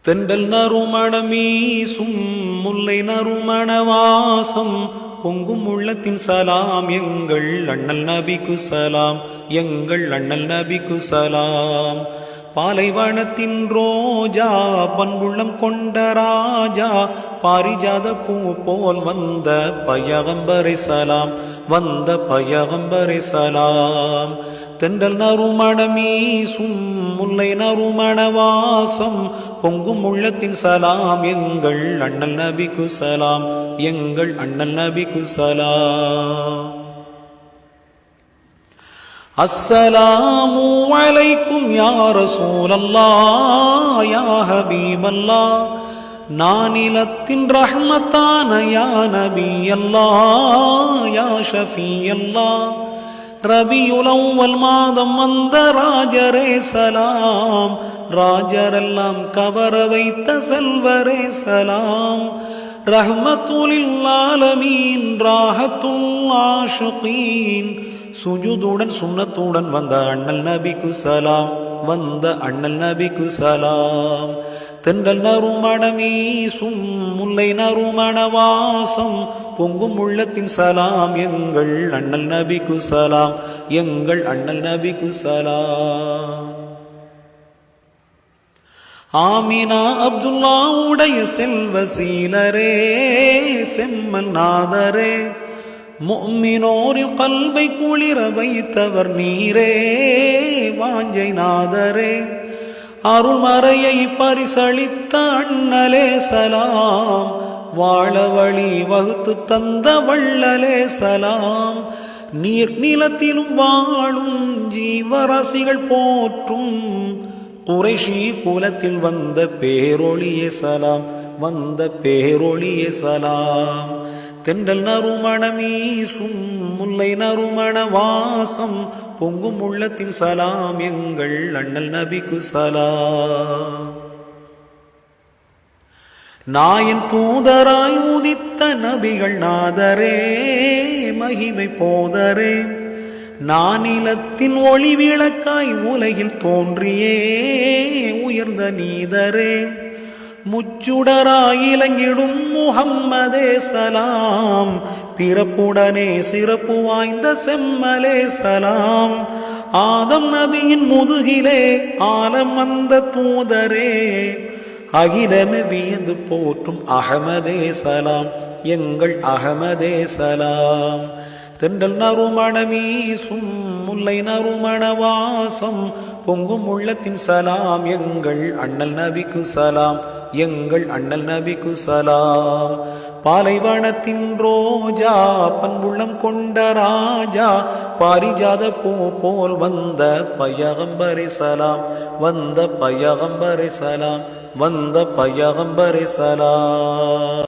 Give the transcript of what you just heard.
தென்றல் நறுமணமீசும் முல்லை நறுமணவாசம் பொங்கும் உள்ளத்தின் சலாம் எங்கள் அண்ணல் நபிக்கு சலாம், எங்கள் அண்ணல் நபிக்கு சலாம். பாலைவனத்தின் ரோஜா பண்புள்ளம் கொண்ட ராஜா பாரிஜாத பூ போல் வந்த பையகம்பரை சலாம், வந்த பையகம்பரை சலாம். தென்றல் நறுமணமீசும் முல்லை நறுமணவாசம் பொங்கும் உள்ளத்தின் சலாம் எங்கள் அண்ணல் நபிக்கு சலாம், எங்கள் அண்ணல் நபிக்கு சலாம். அஸ்ஸலாமு அலைக்கும் யா ரசூலல்லாஹ் யா ஹபீபல்லாஹ், நானிலத்தின் ரஹ்மத்தான யா நபி அல்லாஹ் யா ஷஃபீ அல்லாஹ். ரபியுல் அவ்வல் மாதம் வந்த ராஜரே சலாம், ராஜரெல்லாம் கவர வைத்த செல்வரே சலாம். ரஹ்மத்துல் ஆலமீன் ராஹத்துல் ஆஷிகீன், சுஜூதுடன் சுன்னத்துடன் வந்த அண்ணல் நபிக்கு சலாம், வந்த அண்ணல் நபிக்கு சலாம். தென்றல் நறுமணமீசும் முல்லை நறுமணவாசம் பொங்கும் உள்ளத்தின் சலாம் எங்கள் அண்ணல் நபிக்கு சலாம், எங்கள் அண்ணல் நபிக்கு சலாம். ஆமினா அப்துல்லா உடைய செல்வ சீலரே செம்மல் நாதரே, முஃமினோரின் கல்வை குளிர வைத்தவர் நீரே வாஞ்சை நாதரே. அருள்மறையை பரிசளித்த அண்ணலே சலாம், வாழ வழி வகுத்து தந்த வள்ளலே சலாம். நீர் நிலத்திலும் வாழும் ஜீவராசிகள் போற்றும் குறைஷி குலத்தில் வந்த பேரொளியே சலாம், வந்த பேரொளியே சலாம். தென்றல் நறுமணமீசும் முல்லை நறுமணவாசம் பொங்கும் உள்ளத்தின் சலாம் எங்கள் அண்ணல் நபிக்கு சலாம். நாயன் தூதராய் உதித்த நபிகள் நாதரே மகிமை போதரே, நானிலத்தின் ஒளி விளக்காய் உலகில் தோன்றியே உயர்ந்த நீதரே. முச்சுடராய் இலங்கிடும் முஹம்மதே சலாம், பிறப்புடனே சிறப்பு வாய்ந்த செம்மலே சலாம். ஆதம் நபியின் முதுகிலே ஆலம் வந்த தூதரே, அகிலமே வியந்து போற்றும் அஹமதே சலாம், எங்கள் அஹமதே சலாம். தென்றல் நறுமணமீசும் முல்லை நறுமணவாசம் பொங்கும் உள்ளத்தின் சலாம் எங்கள் அண்ணல் நபிக்கு சலாம், எங்கள் அண்ணல் நபிக்கு சலாம். பாலைவனத்தின் ரோஜா பண்புள்ளம் கொண்ட ராஜா பாரிஜாத பூ போல் வந்த பையகம்பரை சலாம், வந்த பையகம்பரை சலாம், வந்த பையகம்பரை சலாம்.